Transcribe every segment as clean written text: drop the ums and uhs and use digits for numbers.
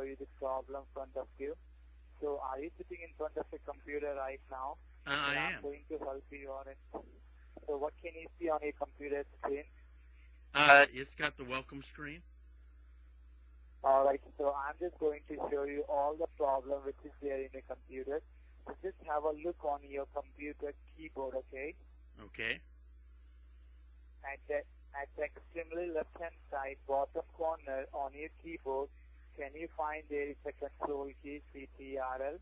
you the problem in front of you. So are you sitting in front of a computer right now? I I'm am. going to help you on it. So what can you see on your computer screen? It's got the welcome screen. Alright, so I'm just going to show you all the problem which is there in the computer. So just have a look on your computer keyboard, okay? Okay. At the extremely left-hand side, bottom corner on your keyboard, can you find there is a control key, CTRL?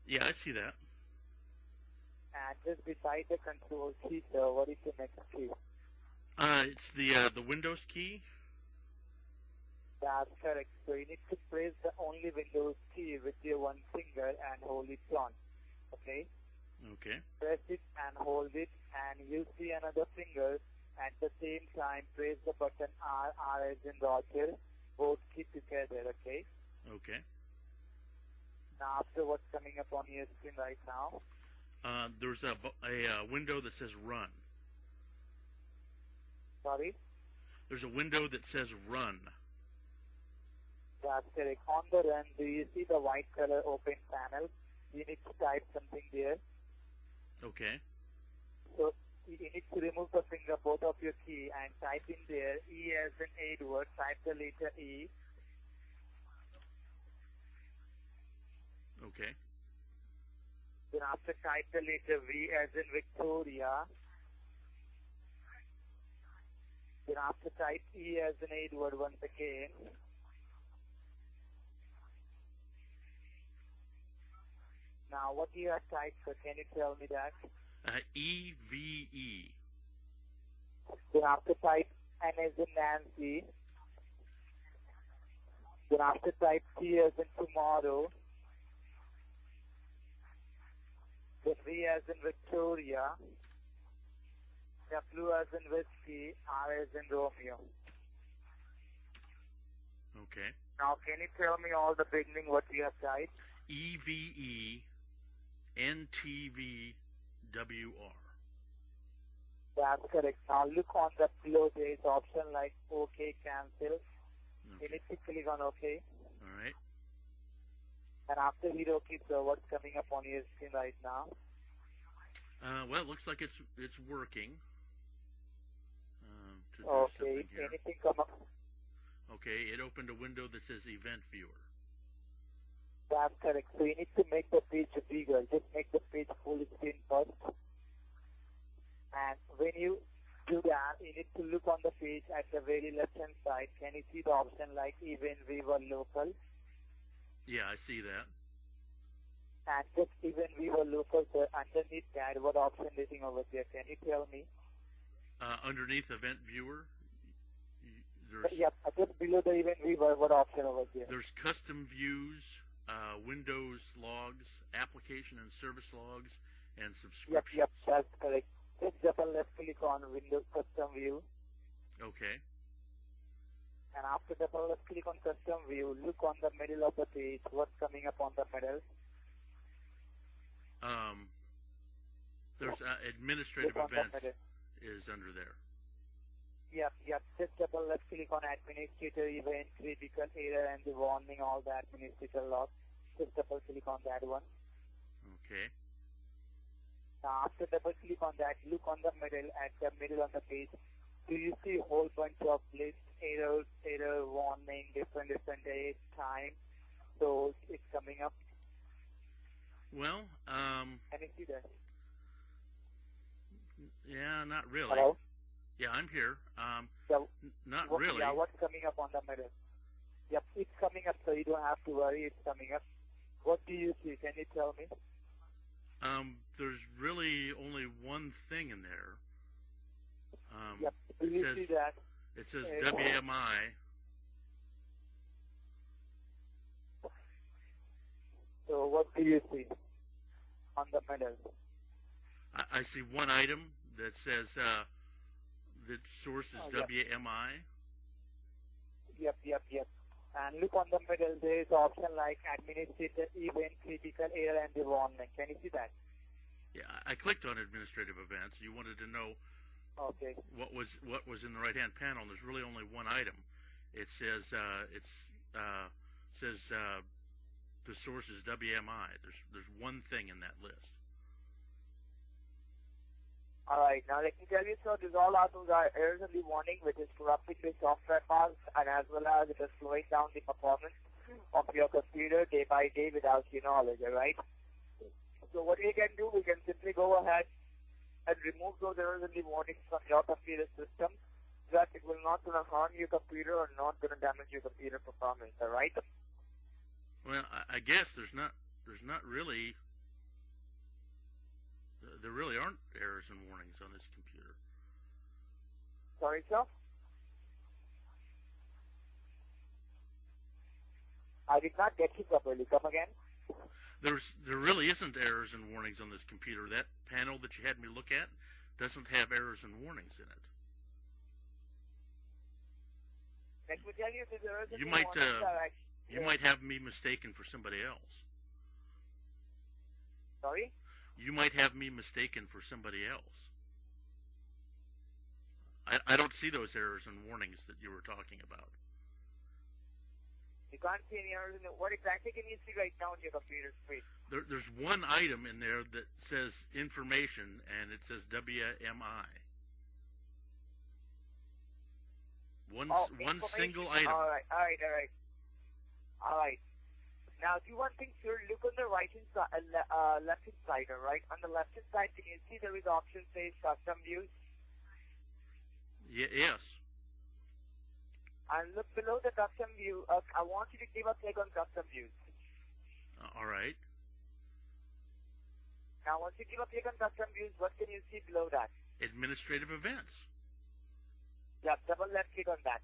Yeah, I see that. And just beside the control key, sir, what is the next key? It's the Windows key. That's correct. So you need to press the only Windows key with your one finger and hold it down. Okay? Okay. Press it and hold it, and you see another finger. At the same time, press the button R as in Roger. Both key together, okay? Okay. Now, after what's coming up on your screen right now? There's a window that says Run. Sorry? There's a window that says Run. That's correct. On the run, do you see the white color open panel? You need to type something there. Okay. So you need to remove the finger, both of your key, and type in there E as in Edward. Type the letter E. Okay. Then after type the letter V as in Victoria. Then after type E as in Edward once again. Now what you have typed, sir? Can you tell me that? EVE. Then after type N as in Nancy. Then after type T as in tomorrow. Then V as in Victoria. W as in whiskey. R as in Romeo. Okay. Now can you tell me all the beginning what you have typed? EVE NTVWR. That's correct. Now look on the below, there is option like OK, cancel. You need to click on OK. All right. And after hit OK, so what's coming up on your screen right now? Well, it looks like it's working. To do Okay, something here. anything come up? Okay, it opened a window that says Event Viewer. That's correct. So you need to make the page bigger. Just make the page full screen first. And when you do that, you need to look on the page at the very left-hand side. Can you see the option like Event Viewer Local? Yeah, I see that. And just Event Viewer Local, sir, underneath that, what option is it over there? Can you tell me? Underneath Event Viewer, there's Yeah, just below the Event Viewer, what option over there? there's Custom Views, Windows Logs, Application and Service Logs, and Subscriptions. Yep, that's correct. Just double left click on Windows Custom View. Okay. And after double left click on Custom View, look on the middle of the page. What's coming up on the middle? There's Administrative Look on the Events middle. is under there. Yep. Just double left click on Administrator Event, Critical Error, and the warning, all the administrator logs. Just double click on that one. Okay. Now after double click on that, look on the middle, at the middle of the page. Do you see a whole bunch of lists, errors, error, warning, different days, time? So it's coming up. Well, Can you see that? yeah, not really. Hello? Yeah, I'm here. So, Not really. Yeah, what's coming up on the middle? Yep, it's coming up, so you don't have to worry, it's coming up. What do you see? Can you tell me? There's really only one thing in there. Yep, do you see that? It says WMI. So what do you see on the middle? I see one item that says that source is WMI. Yep. And look on the middle, there is option like Administrator Event, Critical Error, and the warning. Can you see that? Yeah, I clicked on Administrative Events. You wanted to know what was in the right-hand panel, and there's really only one item. It says says the source is WMI. There's one thing in that list. Alright, now let me tell you, sir, these all are those are errors in the warning, which is corrupting the software parts, and as well as it is slowing down the performance of your computer day by day without your knowledge, alright? So what we can do, we can simply go ahead and remove those errors in the warnings from your computer system, so that it will not going to harm your computer or not going to damage your computer performance, alright? Well, I guess there's not really. There really aren't errors and warnings on this computer. Sorry, sir? I did not get you properly. Come again? There really isn't errors and warnings on this computer. That panel that you had me look at doesn't have errors and warnings in it. Let me tell you, these errors and You warnings might are actually... you might have me mistaken for somebody else. Sorry? You might have me mistaken for somebody else. I don't see those errors and warnings that you were talking about. You can't see any errors in it. What exactly can you see right now on your computer screen? There's one item in there that says information, and it says WMI. One single item. All right. Now, do one thing, sir. Look on the right-hand side, left-hand side, all right? On the left-hand side, can you see there is option says custom views? Yes. And look below the custom view. I want you to give a click on custom views. All right. Now, once you give a click on custom views, what can you see below that? Administrative events. Yeah, double left click on that.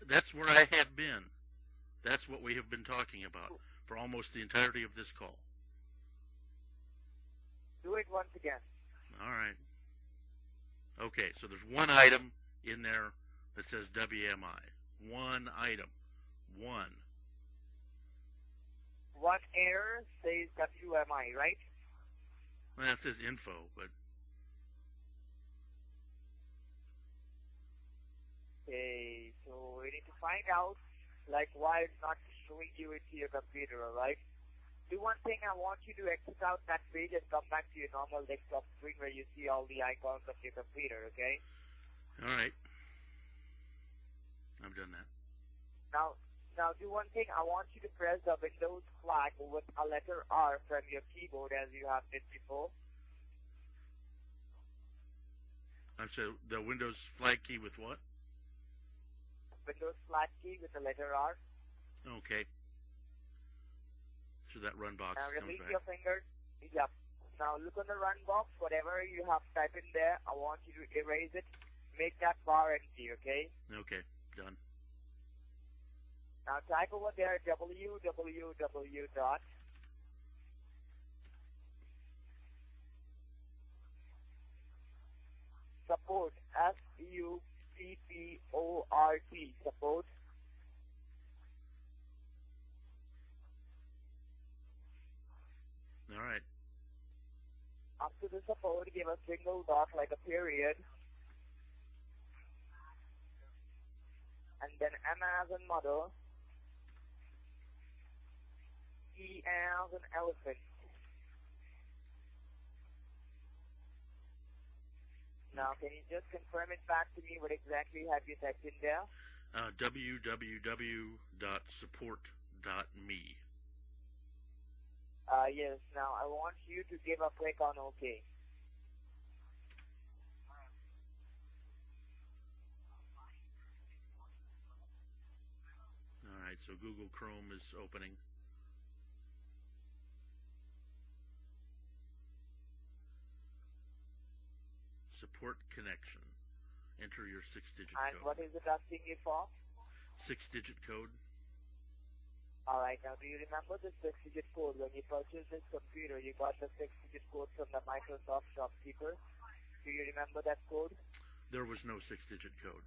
That's where I have been. That's what we have been talking about for almost the entirety of this call. Do it once again. All right. Okay, so there's one item in there that says WMI. One item. One. One error says WMI, right? Well, it says info, but... Okay, so we need to find out, like, why it's not showing you into your computer, alright? Do one thing, I want you to exit out that page and come back to your normal desktop screen where you see all the icons of your computer, okay? All right. I've done that. Now do one thing, I want you to press the Windows flag with a letter R from your keyboard as you have did before. I'm sorry, the Windows flag key with what? Windows flag key with the letter R. Okay. So that run box Now comes release back. your fingers. Yep. Now look on the run box. Whatever you have typed in there, I want you to erase it. Make that bar empty, okay? Okay, done. Now type over there www dot support SUPPORT support All right. after the support give a single dot like a period and then M as in mother, E as in elephant. Now, can you just confirm it back to me? What exactly have you typed in there? www.support.me. Yes. Now, I want you to give a click on OK. All right, so Google Chrome is opening. Support connection. Enter your 6-digit And code. what is it asking you for? 6-digit code. Alright, now do you remember the 6-digit code? When you purchased this computer, you got the 6-digit code from the Microsoft shopkeeper. Do you remember that code? There was no 6-digit code.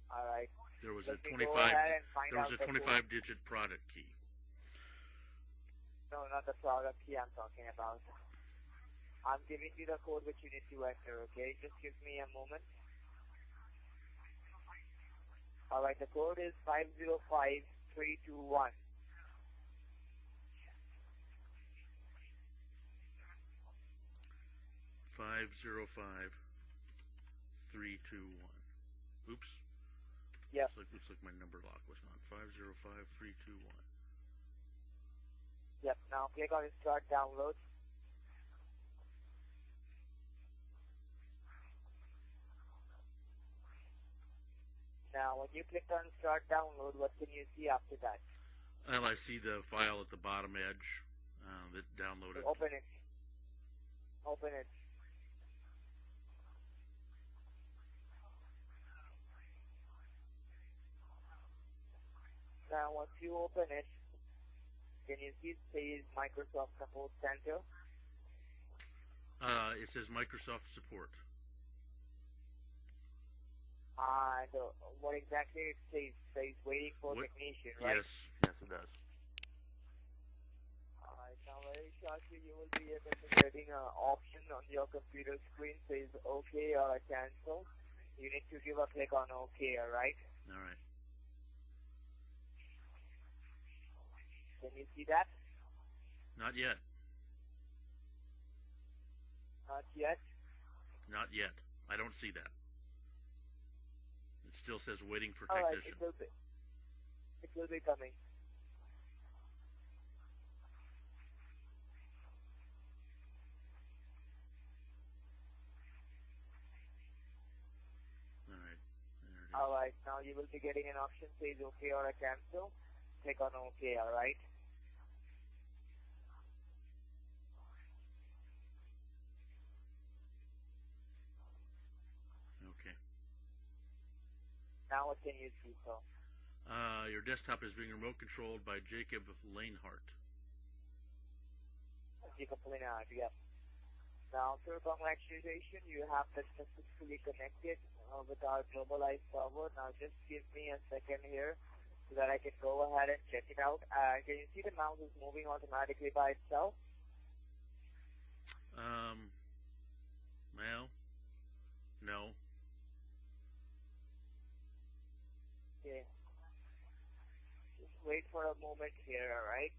Alright. There was Let a me go ahead and find there was out a the code. 25-digit product key. No, not the product key I'm talking about. I'm giving you the code which you need to enter, okay? Just give me a moment. Alright, the code is 50532 1. 505 321. Oops. Yep. Looks like my number lock was on. 505 321. Yep. Now click on Start Download. Now, when you click on Start Download, what can you see after that? Well, I see the file at the bottom edge that downloaded. So open it. Open it. Now, once you open it, can you see it says Microsoft Support Center? It says Microsoft Support. And what exactly it says? It says waiting for technician, right? Yes, it does. Alright, now very shortly you will be able to getting an option on your computer screen says OK or cancel. You need to give a click on OK, alright? Alright. Can you see that? Not yet. Not yet? Not yet. I don't see that. It still says waiting for Alright, technician. it will be coming. Alright, there it is. Alright, now you will be getting an option says OK or cancel. Click on OK, alright? Okay. Now what can you see, sir? Your desktop is being remote controlled by Jacob Lanehart. Jacob Lanehart, yes. Now, sir, congratulations, you have been successfully connected with our globalized server. Now, just give me a second here so that I can go ahead and check it out. Can you see the mouse is moving automatically by itself? Well, no. Okay. Just wait for a moment here, alright?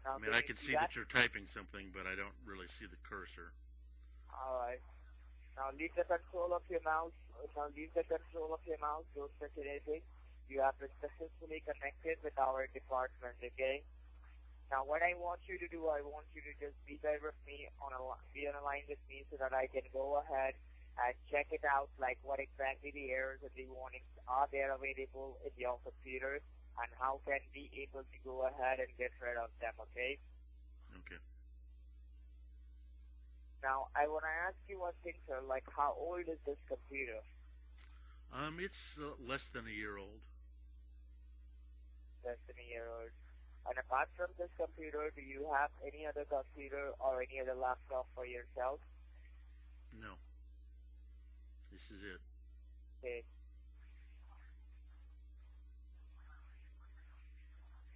I mean, I can see that you're typing something, but I don't really see the cursor. Alright. Now leave the control of your mouse. Don't touch anything. You have been successfully connected with our department, okay? Now what I want you to do, I want you to just be there with me, be on a line with me so that I can go ahead and check it out, like what exactly the errors and the warnings are there available in your computers, and how can we able to go ahead and get rid of them, okay? Okay. Now, I want to ask you one thing, sir, like how old is this computer? It's less than a year old. Less than a year old. And apart from this computer, do you have any other computer or any other laptop for yourself? No. This is it. Okay.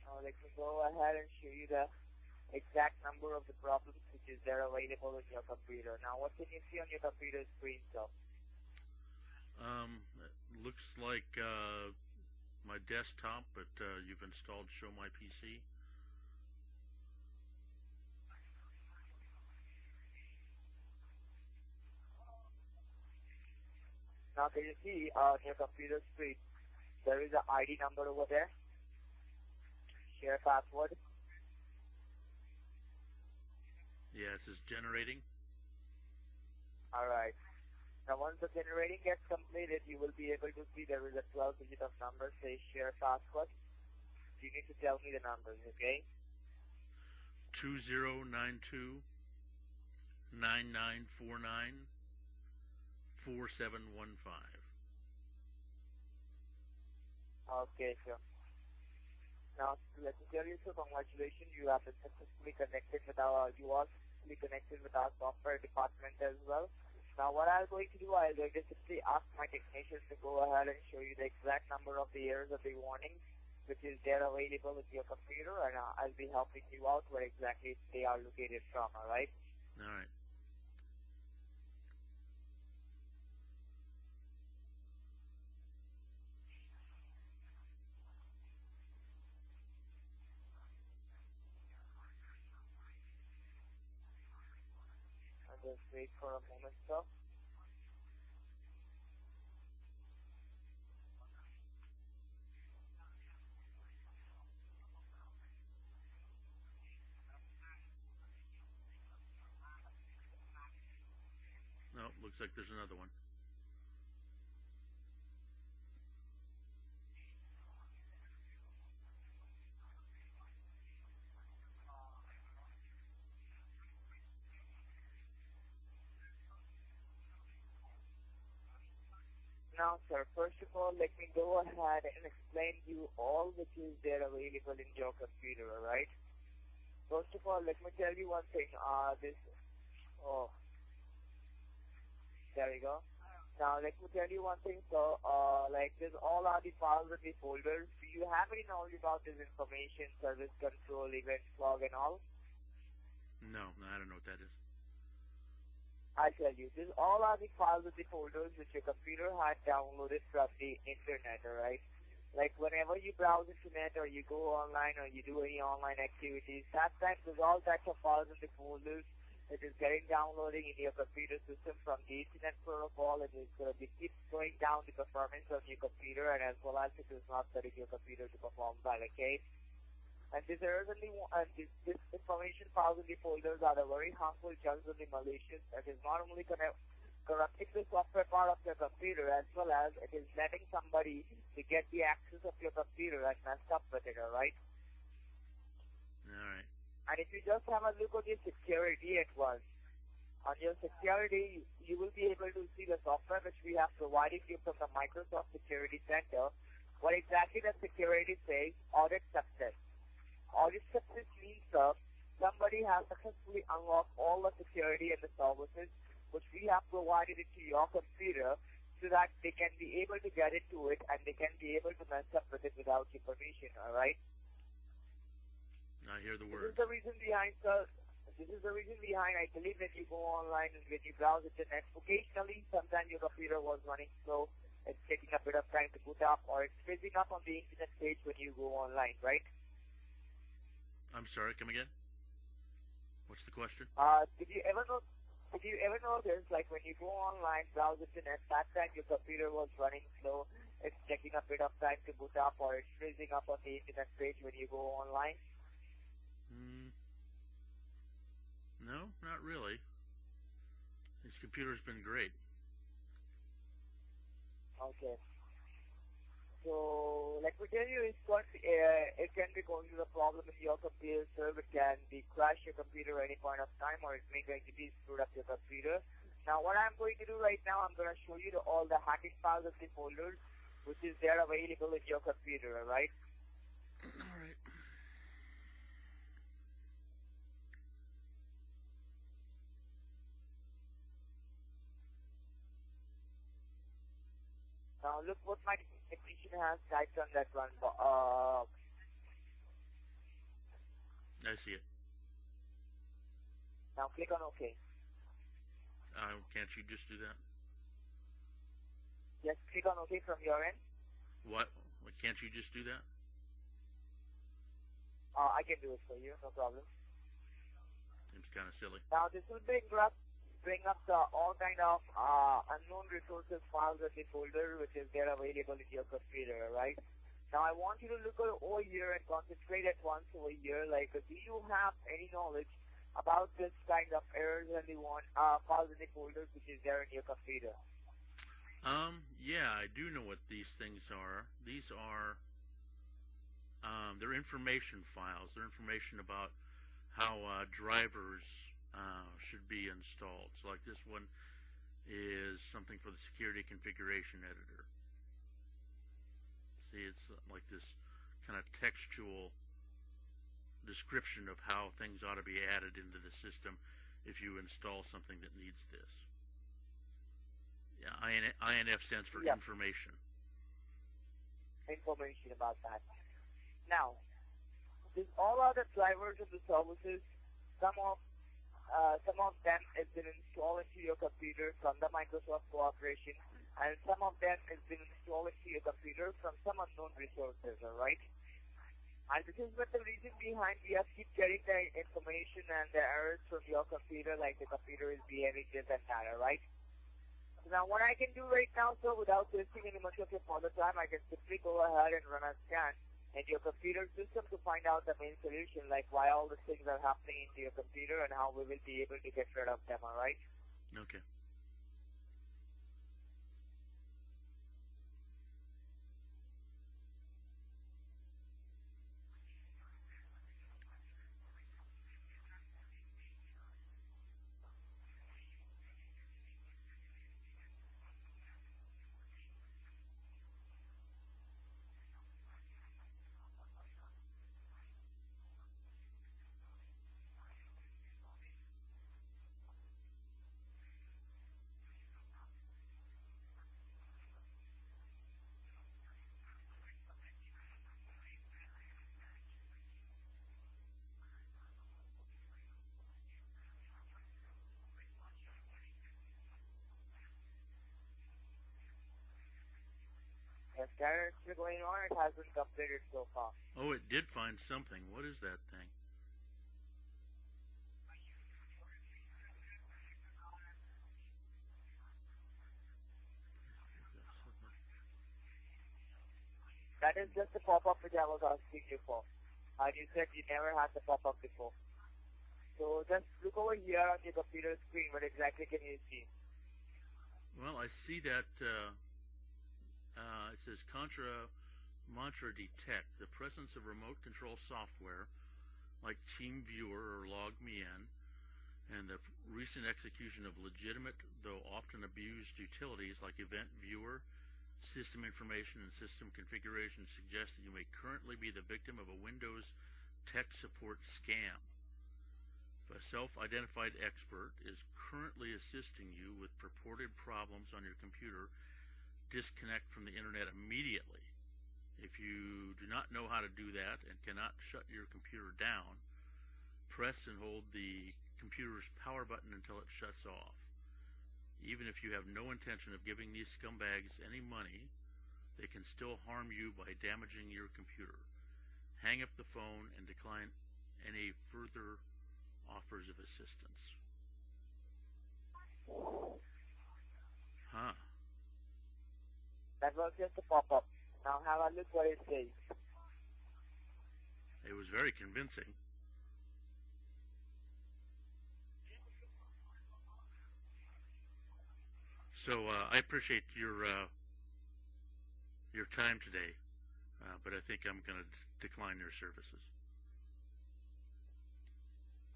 Now let me go ahead and show you the exact number of the problems which is there available in your computer. Now what can you see on your computer screen, sir? It looks like my desktop, but you've installed Show My PC. Now can you see on your computer screen there is an ID number over there? Share password. Yeah, it says generating. Alright. Now once the generating gets completed, you will be able to see there is a 12-digit of number, say share password. You need to tell me the numbers, okay? 2092 9949 4715. Okay, sir. Now, let me tell you, sir, congratulations. You have been successfully connected with our software department as well. Now, what I'm going to do, I'm going to simply ask my technicians to go ahead and show you the exact number of the errors of the warnings, which is there available with your computer, and I'll be helping you out where exactly they are located from, all right? All right. wait for a moment, sir. No, looks like there's another one. Now, sir, first of all, let me go ahead and explain you all which is there available in your computer, alright? First of all, let me tell you one thing. Oh, there we go. Now, let me tell you one thing, so, this all are the files and the folders. Do you have any knowledge about this information, service control, event log, and all? No, I don't know what that is. I'll tell you. These all are the files and the folders which your computer had downloaded from the internet, alright? Like whenever you browse internet or you go online or you do any online activities, that time there's all types of files and the folders it is getting downloading in your computer system from the Internet Protocol. It is going to be keep going down the performance of your computer, and as well as it is not setting your computer to perform well, okay? And this information files in the folders are the very harmful chunks of the malicious that is not only corrupting the software part of your computer, as well as it is letting somebody to get the access of your computer and mess up with it, alright? Alright. And if you just have a look at your security at once, on your security, you will be able to see the software which we have provided you from the Microsoft Security Center. What exactly the security says, audit success. Audit success means somebody has successfully unlocked all the security and the services which we have provided it to your computer so that they can be able to get into it and they can be able to mess up with it without your permission, alright? I hear the words. This is the reason behind, sir. This is the reason behind, I believe, when you go online and when you browse internet, occasionally, sometimes your computer was running slow, it's taking a bit of time to boot up, or it's freezing up on the internet page when you go online, right? I'm sorry, come again? What's the question? Did you ever notice, like when you go online, browse internet, that time your computer was running slow, it's taking a bit of time to boot up, or it's freezing up on the internet page when you go online? No, not really. This computer's been great. Okay. So, let me tell you, it can be going to the problem in your computer, sir. It can be crash your computer at any point of time, or it may going to be screwed up your computer. Now, what I'm going to do right now, I'm going to show you all the hacking files of the folders, which is there available in your computer, alright? Alright. Now, look what my technician has typed on that one. I see it. Now, click on OK. Can't you just do that? Yes, click on OK from your end. What? Can't you just do that? I can do it for you, no problem. Seems kind of silly. Now, this will bring up the all kind of unknown resources files in the folder which is there available in your computer, right? Now I want you to look over here and concentrate at once over here, like do you have any knowledge about this kind of errors and the files in the folders which is there in your computer? Yeah, I do know what these things are. These are, they're information files. They're information about how drivers should be installed. So like this one is something for the security configuration editor. See, it's like this kind of textual description of how things ought to be added into the system if you install something that needs this. Yeah, INF stands for information. Information about that. Now, these all are the drivers of the services. Some of them has been installed into your computer from the Microsoft Corporation, and some of them has been installed into your computer from some unknown resources, alright? And this is what the reason behind we have keep getting the information and the errors from your computer, like the computer is behaving this and that, alright? So now what I can do right now, sir, without wasting any much of your further time, I can simply go ahead and run a scan in your computer system to find out the main solution, like why all these things are happening into your computer and how we will be able to get rid of them, alright? Okay. The scan is still going on, it hasn't completed so far. Oh, it did find something. What is that thing? That is just the pop-up which I was asking you for. You said you never had the pop-up before. So just look over here on your computer screen. What exactly can you see? Well, I see that it says Contramantra Detect. The presence of remote control software like TeamViewer or LogMeIn and the recent execution of legitimate, though often abused, utilities like Event Viewer, System Information, and System Configuration suggest that you may currently be the victim of a Windows tech support scam. If a self-identified expert is currently assisting you with purported problems on your computer, disconnect from the internet immediately. If you do not know how to do that and cannot shut your computer down, press and hold the computer's power button until it shuts off. Even if you have no intention of giving these scumbags any money, they can still harm you by damaging your computer. Hang up the phone and decline any further offers of assistance. Huh. That was just a pop-up. Now have a look what it says. It was very convincing. So I appreciate your time today, but I think I'm going to decline your services.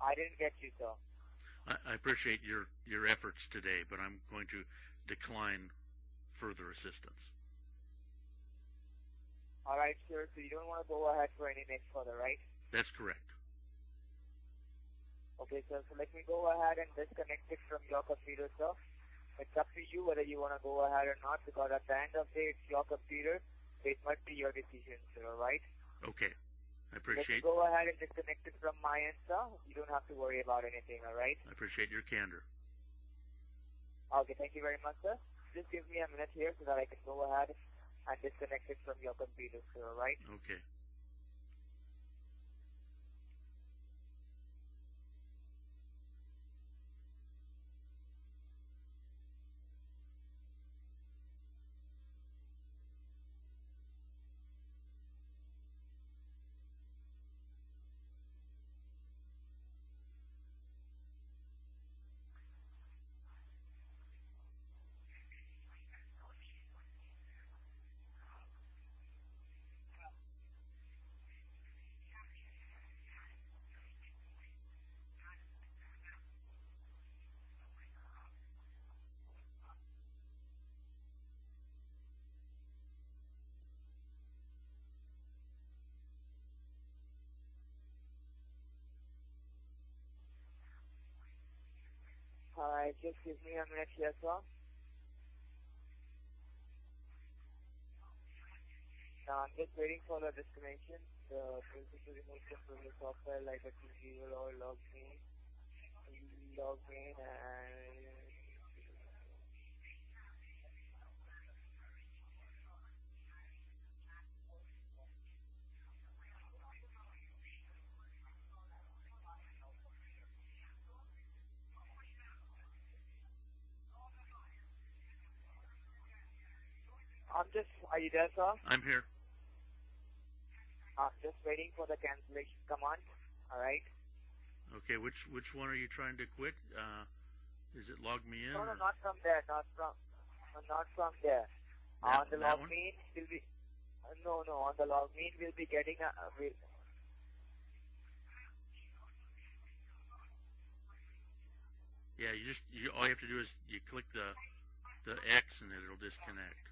I didn't get you, sir. I appreciate your efforts today, but I'm going to decline further assistance. All right, sir. So you don't want to go ahead for any next further, right? That's correct. Okay, sir. So let me go ahead and disconnect it from your computer, sir. It's up to you whether you want to go ahead or not, because at the end of the day, it's your computer. It must be your decision, sir. All right? Okay. I Let me appreciate go ahead and disconnect it from my end, sir. You don't have to worry about anything. All right? I appreciate your candor. Okay. Thank you very much, sir. Just give me a minute here so that I can go ahead and disconnect it from your computer, sir. All right? Okay. All right. Just give me a minute here, sir. Now I'm just waiting for the disconnection. The process to remove from the software like a TCL or login and Are you there, sir? I'm here. I'm just waiting for the cancellation command. All right. Okay, which one are you trying to quit? Is it log me in? No, or- not from there. Not from there. On the that log one? main will be. No. On the log main we'll be getting a. Yeah, all you have to do is you click the X and it'll disconnect.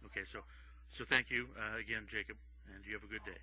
Okay, so thank you again, Jacob, and you have a good day.